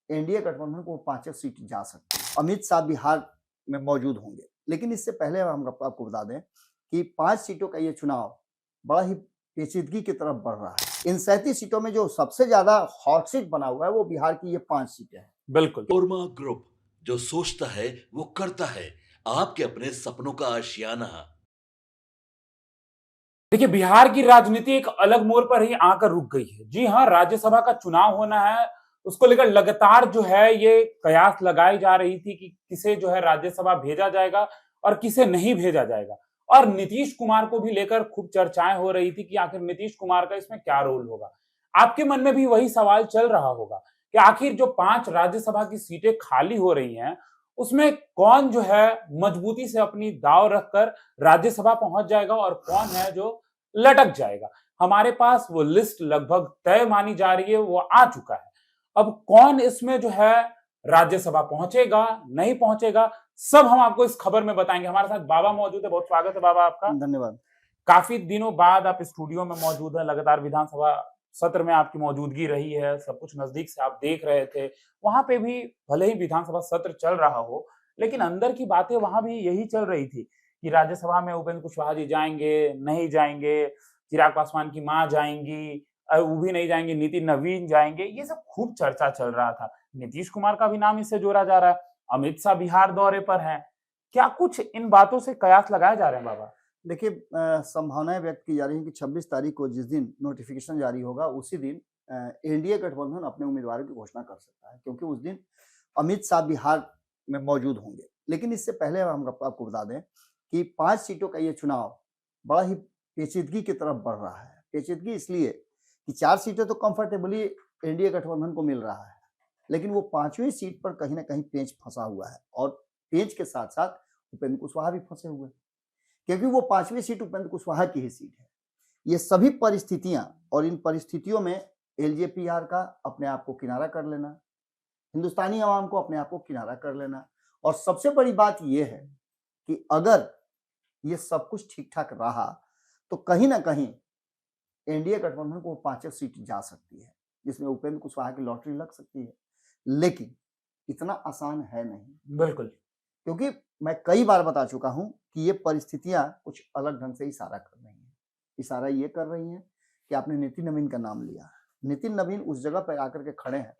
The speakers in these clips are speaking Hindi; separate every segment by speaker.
Speaker 1: एनडीए गठबंधन को 5 सीट जा सकती है। अमित शाह बिहार में मौजूद होंगे, लेकिन इससे पहले हम आपको बता दें कि 5 सीटों का ये चुनाव बड़ा ही पेचीदगी की तरफ बढ़ रहा है। इन 37 सीटों में जो सबसे ज्यादा हॉट सीट बना हुआ है वो बिहार की ये 5 सीटें हैं।
Speaker 2: बिल्कुल।
Speaker 3: कोरमा ग्रुप, जो सोचता है वो करता है। आपके अपने सपनों का आशियाना।
Speaker 2: देखिए, बिहार की राजनीति एक अलग मोड़ पर ही आकर रुक गई है। जी हाँ, राज्यसभा का चुनाव होना है, उसको लेकर लगातार जो है ये कयास लगाई जा रही थी कि किसे जो है राज्यसभा भेजा जाएगा और किसे नहीं भेजा जाएगा। और नीतीश कुमार को भी लेकर खूब चर्चाएं हो रही थी कि आखिर नीतीश कुमार का इसमें क्या रोल होगा। आपके मन में भी वही सवाल चल रहा होगा कि आखिर जो 5 राज्यसभा की सीटें खाली हो रही हैं, उसमें कौन जो है मजबूती से अपनी दांव रखकर राज्यसभा पहुंच जाएगा और कौन है जो लटक जाएगा। हमारे पास वो लिस्ट लगभग तय मानी जा रही है, वो आ चुका है। अब कौन इसमें जो है राज्यसभा पहुंचेगा, नहीं पहुंचेगा, सब हम आपको इस खबर में बताएंगे। हमारे साथ बाबा मौजूद है, बहुत स्वागत है बाबा आपका।
Speaker 1: धन्यवाद।
Speaker 2: काफी दिनों बाद आप स्टूडियो में मौजूद हैं, लगातार विधानसभा सत्र में आपकी मौजूदगी रही है, सब कुछ नजदीक से आप देख रहे थे। वहां पे भी भले ही विधानसभा सत्र चल रहा हो, लेकिन अंदर की बातें वहां भी यही चल रही थी कि राज्यसभा में उपेंद्र कुशवाहा जी जाएंगे, नहीं जाएंगे, चिराग पासवान की मां जाएंगी, वो भी नहीं जाएंगे, नितिन नवीन जाएंगे, ये सब खूब चर्चा चल रहा था। नीतीश कुमार का भी नाम इससे जोड़ा जा रहा है, अमित शाह बिहार दौरे पर हैं। क्या कुछ इन बातों से कयास लगाए जा रहे हैं बाबा?
Speaker 1: देखिए, संभावनाएं व्यक्त की जा रही हैं कि 26 तारीख को जिस दिन नोटिफिकेशन जारी होगा उसी दिन एनडीए गठबंधन अपने उम्मीदवारों की घोषणा कर सकता है, क्योंकि उस दिन अमित शाह बिहार में मौजूद होंगे। लेकिन इससे पहले हम आपको बता दें कि 5 सीटों का ये चुनाव बड़ा ही पेचीदगी की तरफ बढ़ रहा है। पेचीदगी इसलिए कि 4 सीटें तो कंफर्टेबली एनडीए गठबंधन को मिल रहा है, लेकिन वो 5वीं सीट पर कहीं ना कहीं पेंच फंसा हुआ है, और पेंच के साथ साथ उपेंद्र कुशवाहा भी फंसे हुए हैं, क्योंकि वो 5वीं सीट उपेंद्र कुशवाहा की ही सीट है। ये सभी परिस्थितियां, और इन परिस्थितियों में एलजेपीआर का अपने आप को किनारा कर लेना, हिंदुस्तानी आवाम को अपने आप को किनारा कर लेना, और सबसे बड़ी बात यह है कि अगर ये सब कुछ ठीक ठाक रहा तो कहीं ना कहीं एनडीए गठबंधन को 5 सीट जा सकती है, जिसमें उपेंद्र कुशवाहा की लॉटरी लग सकती है। लेकिन इतना आसान है नहीं,
Speaker 2: बिल्कुल,
Speaker 1: क्योंकि मैं कई बार बता चुका हूं कि ये परिस्थितियां कुछ अलग ढंग से इशारा कर रही हैं। इशारा ये कर रही हैं कि आपने नितिन नवीन का नाम लिया। नितिन नवीन उस जगह पर आकर के खड़े हैं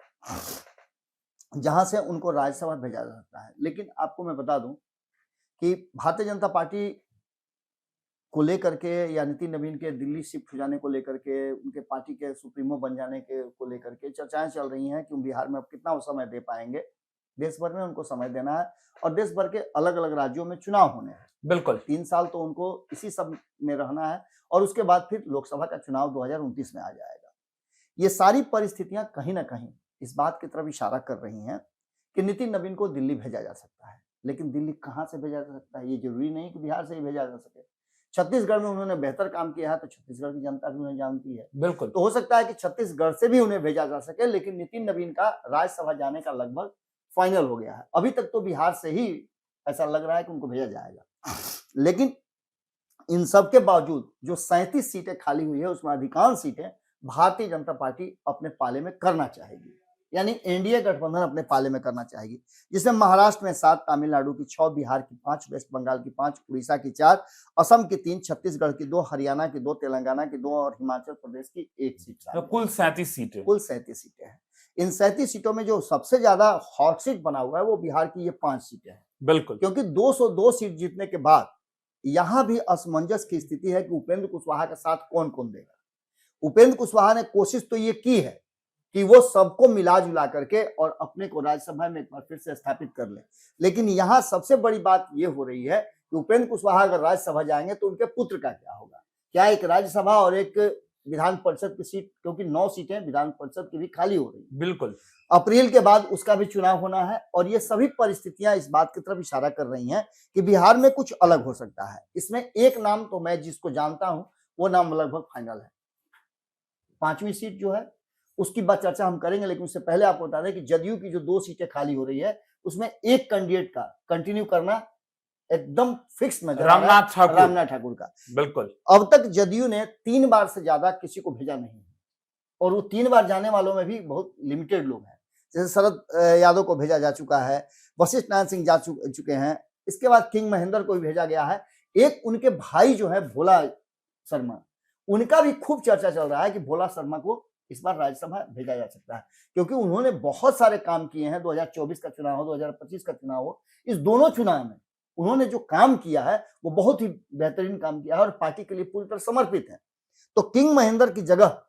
Speaker 1: जहां से उनको राज्यसभा भेजा जा सकता है। लेकिन आपको मैं बता दूं कि भारतीय जनता पार्टी को लेकर के, या नितिन नवीन के दिल्ली शिफ्ट हो जाने को लेकर के, उनके पार्टी के सुप्रीमो बन जाने के को लेकर के चर्चाएं चल रही हैं कि बिहार में अब कितना वो समय दे पाएंगे। देश भर में उनको समय देना है, और देश भर के अलग अलग राज्यों में चुनाव होने हैं।
Speaker 2: बिल्कुल
Speaker 1: 3 साल तो उनको इसी सब में रहना है, और उसके बाद फिर लोकसभा का चुनाव 2029 में आ जाएगा। ये सारी परिस्थितियां कहीं ना कहीं इस बात की तरफ इशारा कर रही हैं कि नितिन नवीन को दिल्ली भेजा जा सकता है। लेकिन दिल्ली कहां से भेजा जा सकता है, ये जरूरी नहीं कि बिहार से ही भेजा जा सके। छत्तीसगढ़ में उन्होंने बेहतर काम किया है, तो छत्तीसगढ़ की जनता भी उन्हें जानती है।
Speaker 2: बिल्कुल
Speaker 1: तो हो सकता है कि छत्तीसगढ़ से भी उन्हें भेजा जा सके, लेकिन नितिन नवीन का राज्यसभा जाने का लगभग फाइनल हो गया है। अभी तक तो बिहार से ही ऐसा लग रहा है कि उनको भेजा जाएगा। लेकिन इन सब के बावजूद जो 37 सीटें खाली हुई है, उसमें अधिकांश सीटें भारतीय जनता पार्टी अपने पाले में करना चाहेगी, यानी एनडीए गठबंधन अपने पाले में करना चाहेगी, जिसमें महाराष्ट्र में 7, तमिलनाडु की 6, बिहार की 5, वेस्ट बंगाल की 5, उड़ीसा की 4, असम की 3, छत्तीसगढ़ की 2, हरियाणा की 2, तेलंगाना की 2 और हिमाचल प्रदेश की 1 सीट।
Speaker 2: तो कुल 37 सीटें।
Speaker 1: कुल 37 सीटें हैं। इन 37 सीटों में जो सबसे ज्यादा हॉट सीट बना हुआ है वो बिहार की ये 5 सीटें हैं।
Speaker 2: बिल्कुल,
Speaker 1: क्योंकि 202 सीट जीतने के बाद यहां भी असमंजस की स्थिति है कि उपेंद्र कुशवाहा के साथ कौन कौन देगा। उपेंद्र कुशवाहा ने कोशिश तो ये की है कि वो सबको मिला जुला करके और अपने को राज्यसभा में एक बार फिर से स्थापित कर ले, लेकिन यहाँ सबसे बड़ी बात ये हो रही है कि उपेंद्र कुशवाहा अगर राज्यसभा जाएंगे तो उनके पुत्र का क्या होगा। क्या एक राज्यसभा और एक विधान परिषद की सीट, क्योंकि 9 सीटें विधान परिषद की भी खाली हो रही है,
Speaker 2: बिल्कुल
Speaker 1: अप्रैल के बाद उसका भी चुनाव होना है, और ये सभी परिस्थितियां इस बात की तरफ इशारा कर रही हैं कि बिहार में कुछ अलग हो सकता है। इसमें एक नाम तो मैं जिसको जानता हूं वो नाम लगभग फाइनल है। 5वीं सीट जो है उसकी बात चर्चा हम करेंगे, लेकिन उससे पहले आपको बता दें कि जदयू की जो 2 सीटें खाली हो रही है उसमें एक कैंडिडेट का कंटिन्यू करना एकदम फिक्स नजर आ रहा है, रामनाथ ठाकुर का।
Speaker 2: बिल्कुल
Speaker 1: अब तक जदयू ने 3 बार से ज्यादा किसी को भेजा नहीं है, और वो 3 बार जाने वालों में भी बहुत लिमिटेड लोग हैं। जैसे शरद यादव को भेजा जा चुका है, वशिष्ठ नारायण सिंह जा चुके हैं, इसके बाद किंग महेंद्र को भी भेजा गया है। एक उनके भाई जो है भोला शर्मा, उनका भी खूब चर्चा चल रहा है कि भोला शर्मा को इस बार राज्यसभा भेजा जा सकता है, क्योंकि उन्होंने बहुत सारे काम किए हैं। 2024 का चुनाव हो, 2025 का चुनाव हो, इस दोनों चुनाव में उन्होंने जो काम किया है वो बहुत ही बेहतरीन काम किया है और पार्टी के लिए पूरी तरह समर्पित है। तो किंग महेंद्र की जगह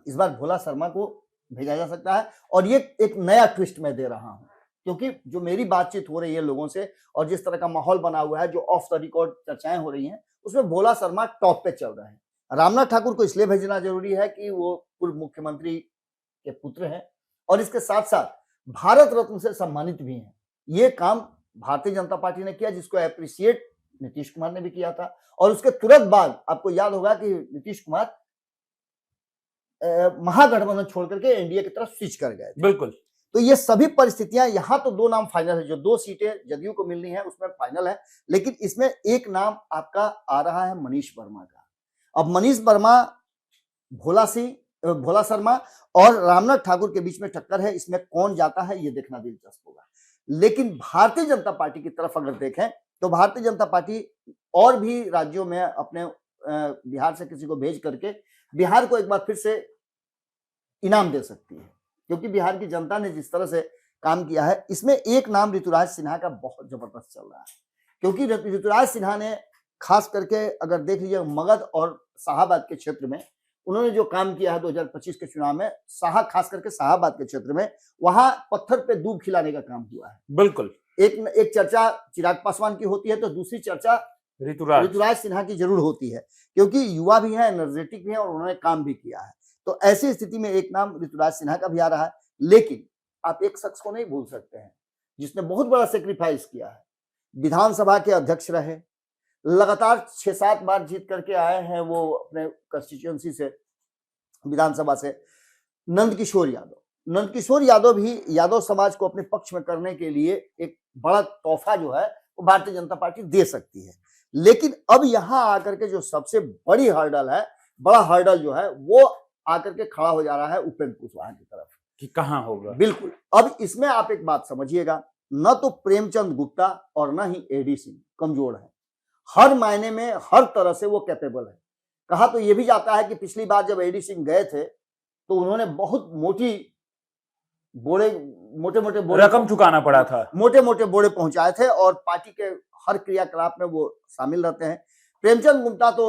Speaker 1: इस बार भोला शर्मा को भेजा जा सकता है। और ये एक नया ट्विस्ट मैं दे रहा हूं, क्योंकि जो मेरी बातचीत हो रही है लोगों से और जिस तरह का माहौल बना हुआ है, जो ऑफ द रिकॉर्ड चर्चाएं हो रही हैं, उसमें भोला शर्मा टॉप पे चल रहे हैं। रामनाथ ठाकुर को इसलिए भेजना जरूरी है कि वो पूर्व मुख्यमंत्री के पुत्र हैं और इसके साथ साथ भारत रत्न से सम्मानित भी हैं। ये काम भारतीय जनता पार्टी ने किया, जिसको अप्रिशिएट नीतीश कुमार ने भी किया था। और उसके तुरंत बाद आपको याद होगा कि नीतीश कुमार महागठबंधन छोड़ करके एनडीए की तरफ स्विच कर गए।
Speaker 2: बिल्कुल।
Speaker 1: तो ये सभी परिस्थितियां, यहां तो दो नाम फाइनल है, जो 2 सीटें जदयू को मिलनी है उसमें फाइनल है, लेकिन इसमें एक नाम आपका आ रहा है मनीष वर्मा का। अब मनीष वर्मा, भोला शर्मा और रामनाथ ठाकुर के बीच में टक्कर है, इसमें कौन जाता है ये देखना दिलचस्प होगा। लेकिन भारतीय जनता पार्टी की तरफ अगर देखें तो भारतीय जनता पार्टी और भी राज्यों में अपने बिहार से किसी को भेज करके बिहार को एक बार फिर से इनाम दे सकती है, क्योंकि बिहार की जनता ने जिस तरह से काम किया है। इसमें एक नाम ऋतुराज सिन्हा का बहुत जबरदस्त चल रहा है, क्योंकि ऋतुराज सिन्हा ने खास करके अगर देख लीजिए मगध और शाहाबाद के क्षेत्र में उन्होंने जो काम किया है 2025 के चुनाव में, खास करके शाहाबाद के क्षेत्र में, वहां पत्थर पे दूब खिलाने का काम हुआ है।
Speaker 2: बिल्कुल।
Speaker 1: एक चर्चा चिराग पासवान की होती है तो दूसरी चर्चा ऋतुराज सिन्हा की जरूर होती है, क्योंकि युवा भी है, एनर्जेटिक भी है और उन्होंने काम भी किया है। तो ऐसी स्थिति में एक नाम ऋतुराज सिन्हा का भी आ रहा है। लेकिन आप एक शख्स को नहीं भूल सकते हैं जिसने बहुत बड़ा सेक्रीफाइस किया है, विधानसभा के अध्यक्ष रहे, लगातार 6-7 बार जीत करके आए हैं वो अपने कंस्टिट्यूएंसी से, विधानसभा से, नंदकिशोर यादव भी यादव समाज को अपने पक्ष में करने के लिए एक बड़ा तोहफा जो है वो भारतीय जनता पार्टी दे सकती है। लेकिन अब यहां आकर के जो सबसे बड़ी हर्डल है, बड़ा हर्डल जो है वो आकर के खड़ा हो जा रहा है उपेंद्र कुशवाहा की तरफ
Speaker 2: कि कहां होगा।
Speaker 1: बिल्कुल। अब इसमें आप एक बात समझिएगा, न तो प्रेमचंद गुप्ता और न ही एडी सिंह कमजोर है, हर मायने में हर तरह से वो कैपेबल है। कहा तो ये भी जाता है कि पिछली बार जब एडी सिंह गए थे तो उन्होंने बहुत मोटे मोटे बोरे
Speaker 2: रकम चुकाना पड़ा था,
Speaker 1: मोटे बोरे पहुंचाए थे और पार्टी के हर क्रियाकलाप में वो शामिल रहते हैं। प्रेमचंद गुप्ता तो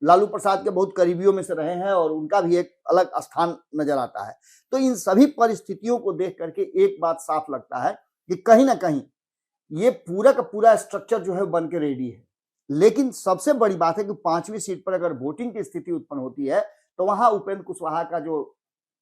Speaker 1: लालू प्रसाद के बहुत करीबियों में से रहे हैं और उनका भी एक अलग स्थान नजर आता है। तो इन सभी परिस्थितियों को देख करके एक बात साफ लगता है कि कहीं ना कहीं ये पूरा का पूरा स्ट्रक्चर जो है बन के रेडी है। लेकिन सबसे बड़ी बात है कि 5वीं सीट पर अगर वोटिंग की स्थिति उत्पन्न होती है तो वहां उपेंद्र कुशवाहा का जो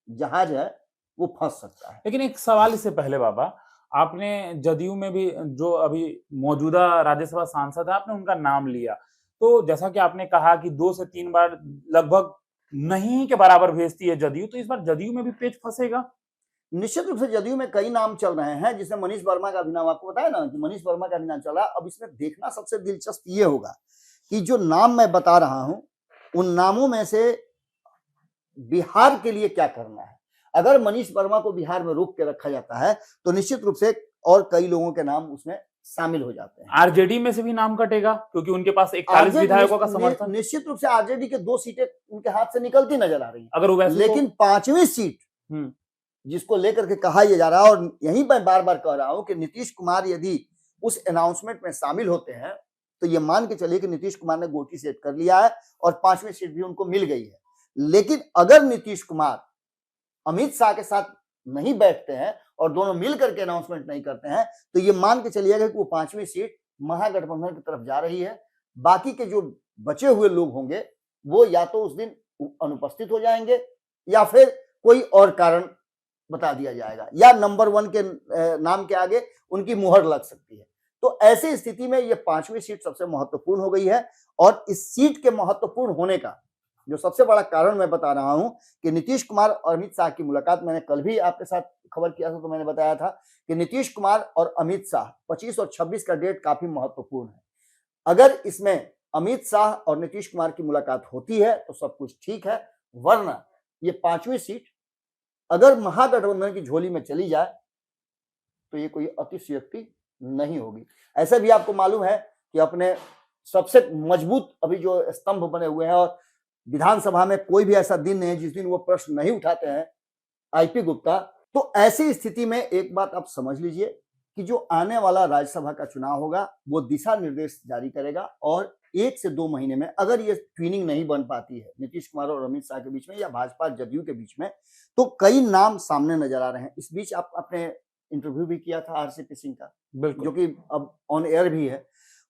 Speaker 1: जहाज है वो फंस सकता है।
Speaker 2: लेकिन एक सवाल इससे पहले बाबा, आपने जदयू में भी जो अभी मौजूदा राज्यसभा सांसद है आपने उनका नाम लिया, तो जैसा कि आपने कहा कि 2 से 3 बार लगभग नहीं के बराबर भेजती है जदयू, तो इस बार जदयू में भी पेच फंसेगा?
Speaker 1: निश्चित रूप से जदयू में कई नाम चल रहे हैं, जिसमें मनीष वर्मा का भी नाम, आपको बताया ना कि मनीष वर्मा का भी नाम चल रहा है। अब इसमें देखना सबसे दिलचस्प ये होगा कि जो नाम मैं बता रहा हूं उन नामों में से बिहार के लिए क्या करना है। अगर मनीष वर्मा को बिहार में रोक के रखा जाता है तो निश्चित रूप से और कई लोगों के नाम उसमें शामिल हो जाते हैं।
Speaker 2: आरजेडी में से भी नाम कटेगा क्योंकि उनके पास 41 विधायकों का समर्थन।
Speaker 1: निश्चित रूप से आरजेडी के 2 सीटें उनके हाथ से निकलती नजर आ रही हैं।
Speaker 2: अगर वैसे
Speaker 1: लेकिन 5वीं सीट जिसको लेकर के कहा यह जा रहा है, और यहीं पर बार बार कह रहा हूं कि नीतीश कुमार यदि उस अनाउंसमेंट में शामिल होते हैं तो ये मान के चलिए कि नीतीश कुमार ने गोटी सेट कर लिया है और 5वीं सीट भी उनको मिल गई है। लेकिन अगर नीतीश कुमार अमित शाह के साथ नहीं बैठते हैं और दोनों मिलकर के अनाउंसमेंट नहीं करते हैं तो ये मान के चलिएगा कि वो 5वीं सीट महागठबंधन की तरफ जा रही है। बाकी के जो बचे हुए लोग होंगे वो या तो उस दिन अनुपस्थित हो जाएंगे या फिर कोई और कारण बता दिया जाएगा, या नंबर 1 के नाम के आगे उनकी मुहर लग सकती है। तो ऐसी स्थिति में ये 5वीं सीट सबसे महत्वपूर्ण हो गई है। और इस सीट के महत्वपूर्ण होने का जो सबसे बड़ा कारण मैं बता रहा हूं कि नीतीश कुमार और अमित शाह की मुलाकात, मैंने कल भी आपके साथ खबर किया था तो मैंने बताया था कि नीतीश कुमार और अमित शाह 25 और 26 का डेट काफी महत्वपूर्ण है। अगर इसमें अमित शाह और नीतीश कुमार की मुलाकात होती है तो सब कुछ ठीक है, वरना ये 5वीं सीट अगर महागठबंधन की झोली में चली जाए तो ये कोई अतिशयोक्ति नहीं होगी। ऐसा भी आपको मालूम है कि अपने सबसे मजबूत अभी जो स्तंभ बने हुए हैं, और विधानसभा में कोई भी ऐसा दिन नहीं है जिस दिन वो प्रश्न नहीं उठाते हैं, आईपी गुप्ता। तो ऐसी स्थिति में एक बात आप समझ लीजिए कि जो आने वाला राज्यसभा का चुनाव होगा वो दिशा निर्देश जारी करेगा, और 1 से 2 महीने में अगर ये ट्विनिंग नहीं बन पाती है नीतीश कुमार और अमित शाह के बीच में या भाजपा जदयू के बीच में, तो कई नाम सामने नजर आ रहे हैं। इस बीच आपने इंटरव्यू भी किया था आरसीपी सिंह का, जो कि अब ऑन एयर भी है।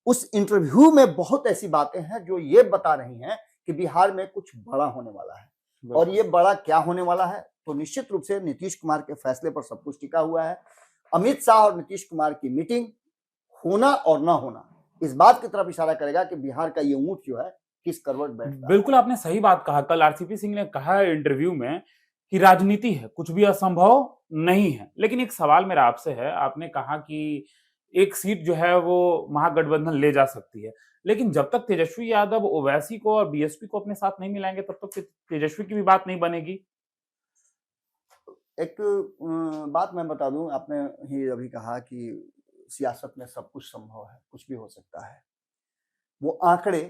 Speaker 1: उस इंटरव्यू में बहुत ऐसी बातें हैं जो ये बता रही हैं कि बिहार में कुछ बड़ा होने वाला है, और ये बड़ा क्या होने वाला है, तो निश्चित रूप से नीतीश कुमार के फैसले पर सब कुछ टिका हुआ है। अमित शाह और नीतीश कुमार की मीटिंग होना और ना होना इस बात की तरफ इशारा करेगा कि बिहार का ये ऊंट जो है किस करवट बैठता है।
Speaker 2: बिल्कुल आपने सही बात कहा। कल आरसीपी सिंह ने कहा इंटरव्यू में कि राजनीति है, कुछ भी असंभव नहीं है। लेकिन एक सवाल मेरा आपसे है, आपने कहा कि एक सीट जो है वो महागठबंधन ले जा सकती है, लेकिन जब तक तेजस्वी यादव ओवैसी को और बीएसपी को अपने साथ नहीं मिलाएंगे तब तक तेजस्वी की भी बात नहीं बनेगी।
Speaker 1: एक बात मैं बता दूं, आपने ही अभी कहा कि सियासत में सब कुछ संभव है, कुछ भी हो सकता है। वो आंकड़े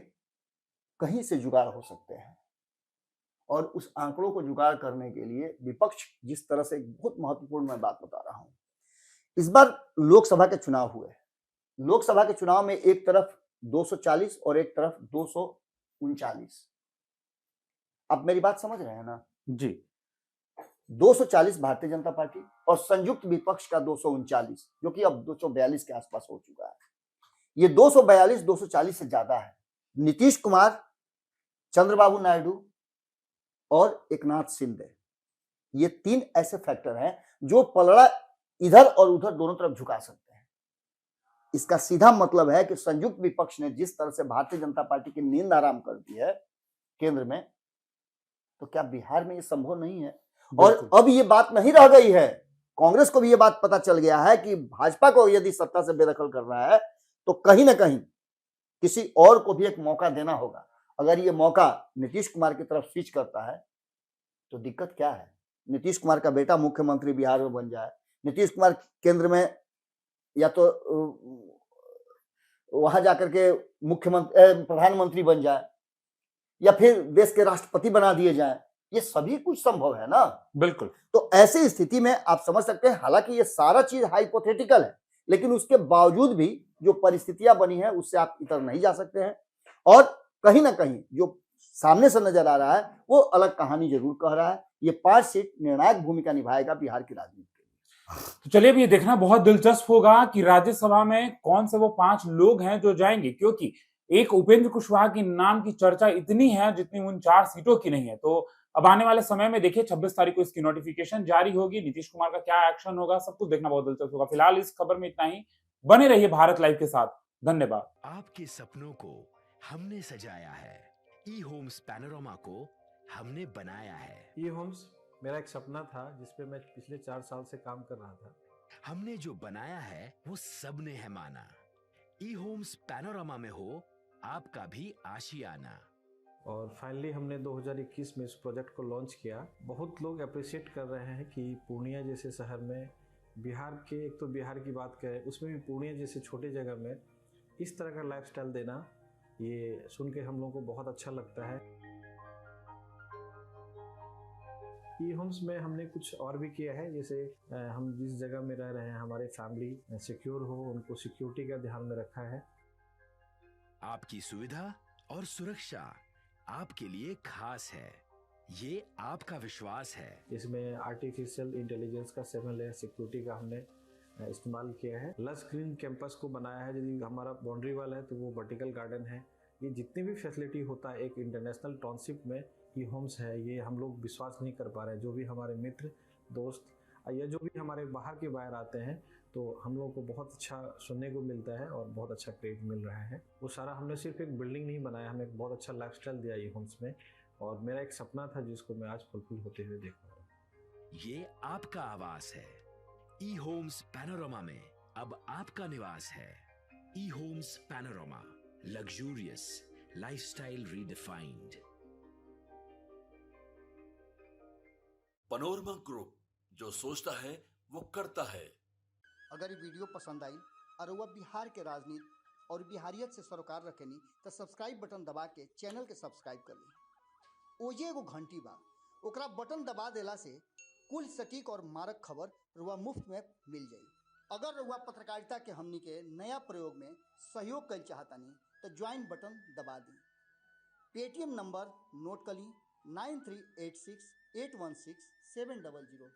Speaker 1: कहीं से जुगाड़ हो सकते हैं, और उस आंकड़ों को जुगाड़ करने के लिए विपक्ष जिस तरह से, एक बहुत महत्वपूर्ण मैं बात बता रहा हूं, इस बार लोकसभा के चुनाव हुए। लोकसभा के चुनाव में एक तरफ 240 और एक तरफ 239। आप मेरी बात समझ रहे हैं ना
Speaker 2: जी।
Speaker 1: 240 भारतीय जनता पार्टी और संयुक्त विपक्ष का 239, जो कि अब 242 के आसपास हो चुका है। ये 242 240 से ज्यादा है। नीतीश कुमार, चंद्रबाबू नायडू और एकनाथ शिंदे, ये 3 ऐसे फैक्टर हैं जो पलड़ा इधर और उधर दोनों तरफ झुका सकते हैं। इसका सीधा मतलब है कि संयुक्त विपक्ष ने जिस तरह से भारतीय जनता पार्टी की नींद आराम कर दी है केंद्र में, तो क्या बिहार में ये संभव नहीं है? और अब ये बात नहीं रह गई है, कांग्रेस को भी ये बात पता चल गया है कि भाजपा को यदि सत्ता से बेदखल कर रहा है तो कहीं ना कहीं किसी और को भी एक मौका देना होगा। अगर ये मौका नीतीश कुमार की तरफ स्विच करता है तो दिक्कत क्या है? नीतीश कुमार का बेटा मुख्यमंत्री बिहार में बन जाए, नीतीश कुमार केंद्र में या तो वहां जाकर के मुख्यमंत्री प्रधानमंत्री बन जाए, या फिर देश के राष्ट्रपति बना दिए जाए, ये सभी कुछ संभव है ना।
Speaker 2: बिल्कुल।
Speaker 1: तो ऐसी स्थिति में आप समझ सकते हैं, हालांकि ये सारा चीज हाइपोथेटिकल है, लेकिन उसके बावजूद भी जो परिस्थितियां बनी है उससे आप इतर नहीं जा सकते हैं, और कहीं ना कहीं जो सामने से नजर आ रहा है वो अलग कहानी जरूर कह रहा है। ये 5 सीट निर्णायक भूमिका निभाएगा बिहार की राजनीति में।
Speaker 2: तो चलिए अब ये देखना बहुत दिलचस्प होगा कि राज्यसभा में कौन से वो 5 लोग हैं जो जाएंगे, क्योंकि एक उपेंद्र कुशवाहा की नाम की चर्चा इतनी है जितनी उन 4 सीटों की नहीं है। तो अब आने वाले समय में देखिए 26 तारीख को इसकी नोटिफिकेशन जारी होगी, नीतीश कुमार का क्या एक्शन होगा, सब कुछ देखना बहुत दिलचस्प होगा। फिलहाल इस खबर में इतना ही। बने रहिए भारत लाइव के साथ। धन्यवाद।
Speaker 4: आपके सपनों को हमने सजाया है, ई होम्स पैनोरमा को हमने बनाया है।
Speaker 5: ई होम्स मेरा एक सपना था जिसपे मैं पिछले 4 साल से काम कर रहा था।
Speaker 4: हमने जो बनाया है वो सबने है माना। ई होम्स पैनोरमा में हो आपका भी आशियाना।
Speaker 5: और फाइनली हमने 2021 में इस प्रोजेक्ट को लॉन्च किया। बहुत लोग अप्रिशिएट कर रहे हैं कि पूर्णिया जैसे शहर में, बिहार के, एक तो बिहार की बात करें उसमें भी पूर्णिया जैसे छोटे जगह में इस तरह का लाइफस्टाइल देना, ये सुन के हम लोगों को बहुत अच्छा लगता है। ई होम्स में हमने कुछ और भी किया है, जैसे हम जिस जगह में रह रहे हैं हमारे फैमिली सिक्योर हो, उनको सिक्योरिटी का ध्यान में रखा है।
Speaker 4: आपकी सुविधा और सुरक्षा आपके लिए खास है, ये आपका विश्वास है।
Speaker 5: इसमें आर्टिफिशियल इंटेलिजेंस का 7 लेयर सिक्योरिटी का हमने इस्तेमाल किया है। लस ग्रीन कैंपस को बनाया है, यदि हमारा बाउंड्री वाल है तो वो वर्टिकल गार्डन है। ये जितनी भी फैसिलिटी होता है एक इंटरनेशनल टाउनशिप में ई होम्स है, ये हम लोग विश्वास नहीं कर पा रहे हैं। जो भी हमारे मित्र दोस्त या जो भी हमारे बाहर के बाहर आते हैं तो हम लोग को बहुत अच्छा सुनने को मिलता है और बहुत अच्छा क्रेडिट मिल रहा है। वो सारा हमने सिर्फ एक बिल्डिंग नहीं बनाया, हमें एक बहुत अच्छा लाइफस्टाइल दिया ई होम्स में, और मेरा एक सपना था जिसको मैं आज फुलफिल होते हुए देख पा रहा हूँ।
Speaker 4: ये आपका आवास है। ई होम्स पैनोरमा में अब आपका निवास है। E homes Panorama, luxurious lifestyle redefined.
Speaker 3: Panorama group जो सोचता है वो करता है।
Speaker 1: अगर ये वीडियो पसंद आई और वह बिहार के राजनीति और बिहारियत से सरोकार रखेनी तो सब्सक्राइब बटन दबा के चैनल के सब्सक्राइब कर ली। ओजे एगो घंटी बा, ओकरा बटन दबा देला से कुल सटीक और मारक खबर रुआ मुफ्त में मिल जाई। अगर रुआ पत्रकारिता के हमनी के नया प्रयोग में सहयोग कर चाहतानी तो ज्वाइन बटन दबा दी। पेटीएम नंबर नोट कर ली 9386816700।